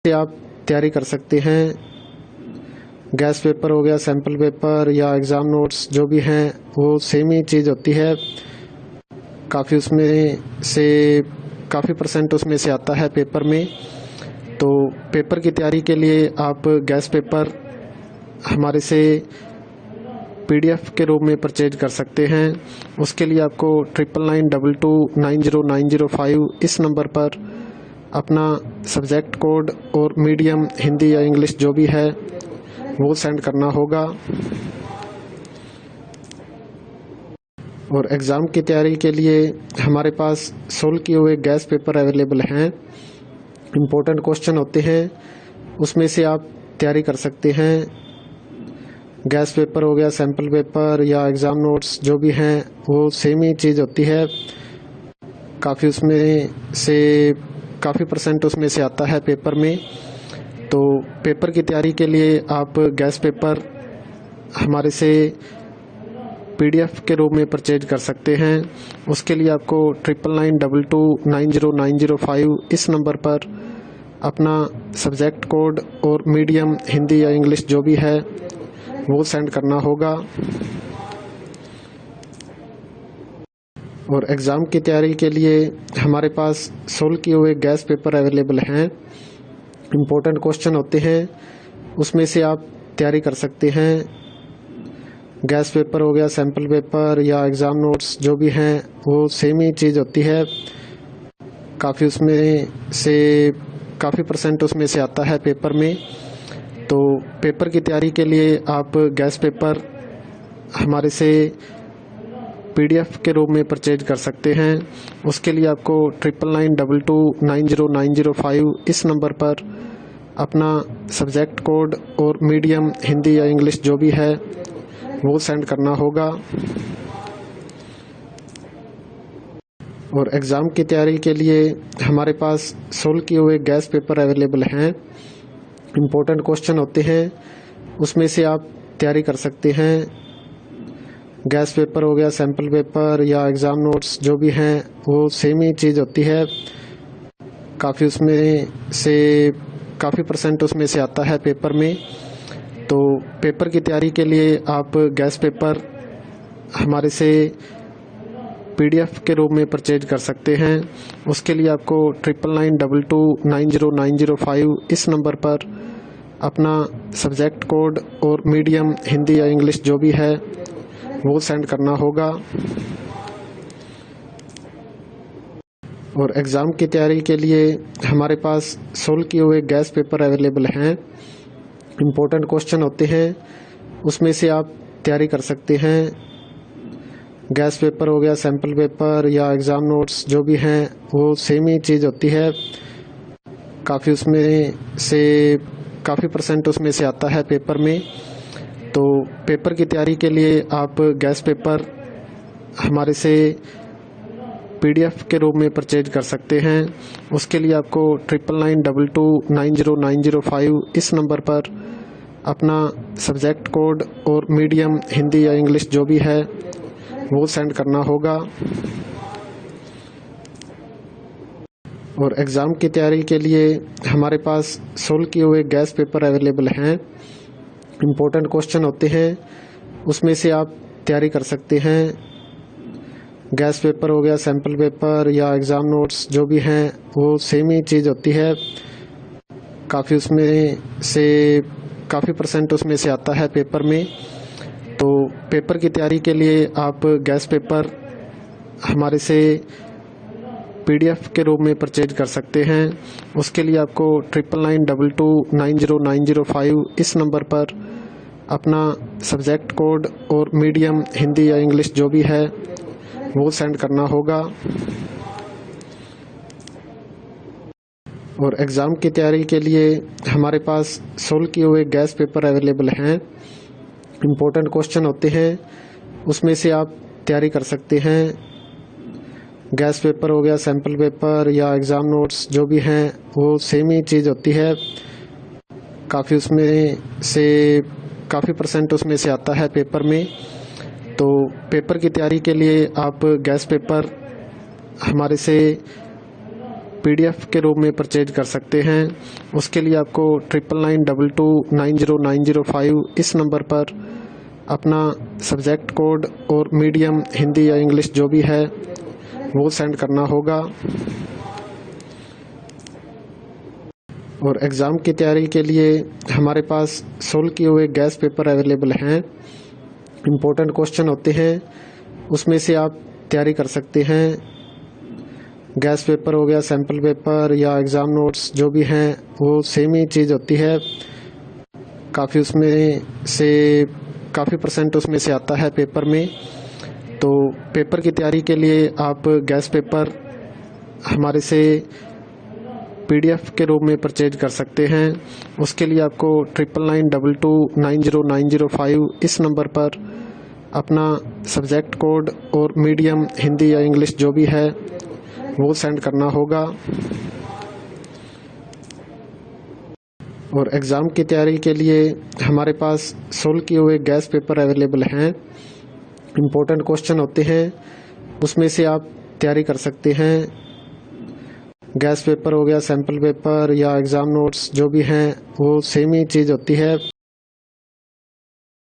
से आप तैयारी कर सकते हैं। गैस पेपर हो गया, सैम्पल पेपर या एग्ज़ाम नोट्स जो भी हैं वो सेम ही चीज़ होती है। काफ़ी उसमें से काफ़ी परसेंट उसमें से आता है पेपर में। तो पेपर की तैयारी के लिए आप गैस पेपर हमारे से PDF के रूप में परचेज कर सकते हैं। उसके लिए आपको 9992290905 इस नंबर पर अपना सब्जेक्ट कोड और मीडियम हिंदी या इंग्लिश जो भी है वो सेंड करना होगा। और एग्ज़ाम की तैयारी के लिए हमारे पास सोल्व किए हुए गैस पेपर अवेलेबल हैं। इम्पोर्टेंट क्वेश्चन होते हैं, उसमें से आप तैयारी कर सकते हैं। गैस पेपर हो गया, सैम्पल पेपर या एग्ज़ाम नोट्स जो भी हैं वो सेम ही चीज़ होती है। काफ़ी उसमें से काफ़ी परसेंट उसमें से आता है पेपर में। तो पेपर की तैयारी के लिए आप गैस पेपर हमारे से PDF के रूप में परचेज कर सकते हैं। उसके लिए आपको 9992290905 इस नंबर पर अपना सब्जेक्ट कोड और मीडियम हिंदी या इंग्लिश जो भी है वो सेंड करना होगा। और एग्ज़ाम की तैयारी के लिए हमारे पास सोल्व किए हुए गैस पेपर अवेलेबल हैं। इम्पोर्टेंट क्वेश्चन होते हैं, उसमें से आप तैयारी कर सकते हैं। गैस पेपर हो गया, सैम्पल पेपर या एग्ज़ाम नोट्स जो भी हैं वो सेम ही चीज़ होती है। काफ़ी उसमें से काफ़ी परसेंट उसमें से आता है पेपर में। तो पेपर की तैयारी के लिए आप गैस पेपर हमारे से PDF के रूप में परचेज कर सकते हैं। उसके लिए आपको 9992290905 इस नंबर पर अपना सब्जेक्ट कोड और मीडियम हिंदी या इंग्लिश जो भी है वो सेंड करना होगा। और एग्ज़ाम की तैयारी के लिए हमारे पास सोल्व किए हुए गैस पेपर अवेलेबल हैं। इम्पोर्टेंट क्वेश्चन होते हैं, उसमें से आप तैयारी कर सकते हैं। गैस पेपर हो गया, सैम्पल पेपर या एग्ज़ाम नोट्स जो भी हैं वो सेम ही चीज़ होती है। काफ़ी उसमें से काफ़ी परसेंट उसमें से आता है पेपर में। तो पेपर की तैयारी के लिए आप गैस पेपर हमारे से PDF के रूप में परचेज कर सकते हैं। उसके लिए आपको 9992290905 इस नंबर पर अपना सब्जेक्ट कोड और मीडियम हिंदी या इंग्लिश जो भी है वो सेंड करना होगा। और एग्ज़ाम की तैयारी के लिए हमारे पास सोल्व किए हुए गैस पेपर अवेलेबल हैं। इम्पोर्टेंट क्वेश्चन होते हैं, उसमें से आप तैयारी कर सकते हैं। गैस पेपर हो गया, सैम्पल पेपर या एग्ज़ाम नोट्स जो भी हैं वो सेम ही चीज़ होती है। काफ़ी उसमें से काफ़ी परसेंट उसमें से आता है पेपर में। तो पेपर की तैयारी के लिए आप गैस पेपर हमारे से PDF के रूप में परचेज कर सकते हैं। उसके लिए आपको 9992290905 इस नंबर पर अपना सब्जेक्ट कोड और मीडियम हिंदी या इंग्लिश जो भी है वो सेंड करना होगा। और एग्ज़ाम की तैयारी के लिए हमारे पास सोल्व किए हुए गैस पेपर अवेलेबल हैं। इम्पोर्टेंट क्वेश्चन होते हैं, उसमें से आप तैयारी कर सकते हैं। गैस पेपर हो गया, सैम्पल पेपर या एग्ज़ाम नोट्स जो भी हैं वो सेम ही चीज़ होती है। काफ़ी उसमें से काफ़ी परसेंट उसमें से आता है पेपर में। तो पेपर की तैयारी के लिए आप गैस पेपर हमारे से PDF के रूप में परचेज कर सकते हैं। उसके लिए आपको 9992290905 इस नंबर पर अपना सब्जेक्ट कोड और मीडियम हिंदी या इंग्लिश जो भी है वो सेंड करना होगा। और एग्ज़ाम की तैयारी के लिए हमारे पास सोल्व किए हुए गैस पेपर अवेलेबल हैं। इम्पोर्टेंट क्वेश्चन होते हैं, उसमें से आप तैयारी कर सकते हैं। गैस पेपर हो गया, सैम्पल पेपर या एग्ज़ाम नोट्स जो भी हैं वो सेम ही चीज़ होती है। काफ़ी उसमें से काफ़ी परसेंट उसमें से आता है पेपर में। तो पेपर की तैयारी के लिए आप गैस पेपर हमारे से PDF के रूप में परचेज कर सकते हैं। उसके लिए आपको 9992290905 इस नंबर पर अपना सब्जेक्ट कोड और मीडियम हिंदी या इंग्लिश जो भी है वो सेंड करना होगा। और एग्ज़ाम की तैयारी के लिए हमारे पास सोल्व किए हुए गैस पेपर अवेलेबल हैं। इम्पोर्टेंट क्वेश्चन होते हैं, उसमें से आप तैयारी कर सकते हैं। गैस पेपर हो गया, सैम्पल पेपर या एग्ज़ाम नोट्स जो भी हैं वो सेम ही चीज़ होती है। काफ़ी परसेंट उसमें से आता है पेपर में। तो पेपर की तैयारी के लिए आप गैस पेपर हमारे से PDF के रूप में परचेज कर सकते हैं। उसके लिए आपको 9992290905 इस नंबर पर अपना सब्जेक्ट कोड और मीडियम हिंदी या इंग्लिश जो भी है वो सेंड करना होगा। और एग्ज़ाम की तैयारी के लिए हमारे पास सोल्व किए हुए गैस पेपर अवेलेबल हैं। इम्पोर्टेंट क्वेश्चन होते हैं, उसमें से आप तैयारी कर सकते हैं। गैस पेपर हो गया, सैम्पल पेपर या एग्ज़ाम नोट्स जो भी हैं वो सेम ही चीज़ होती है।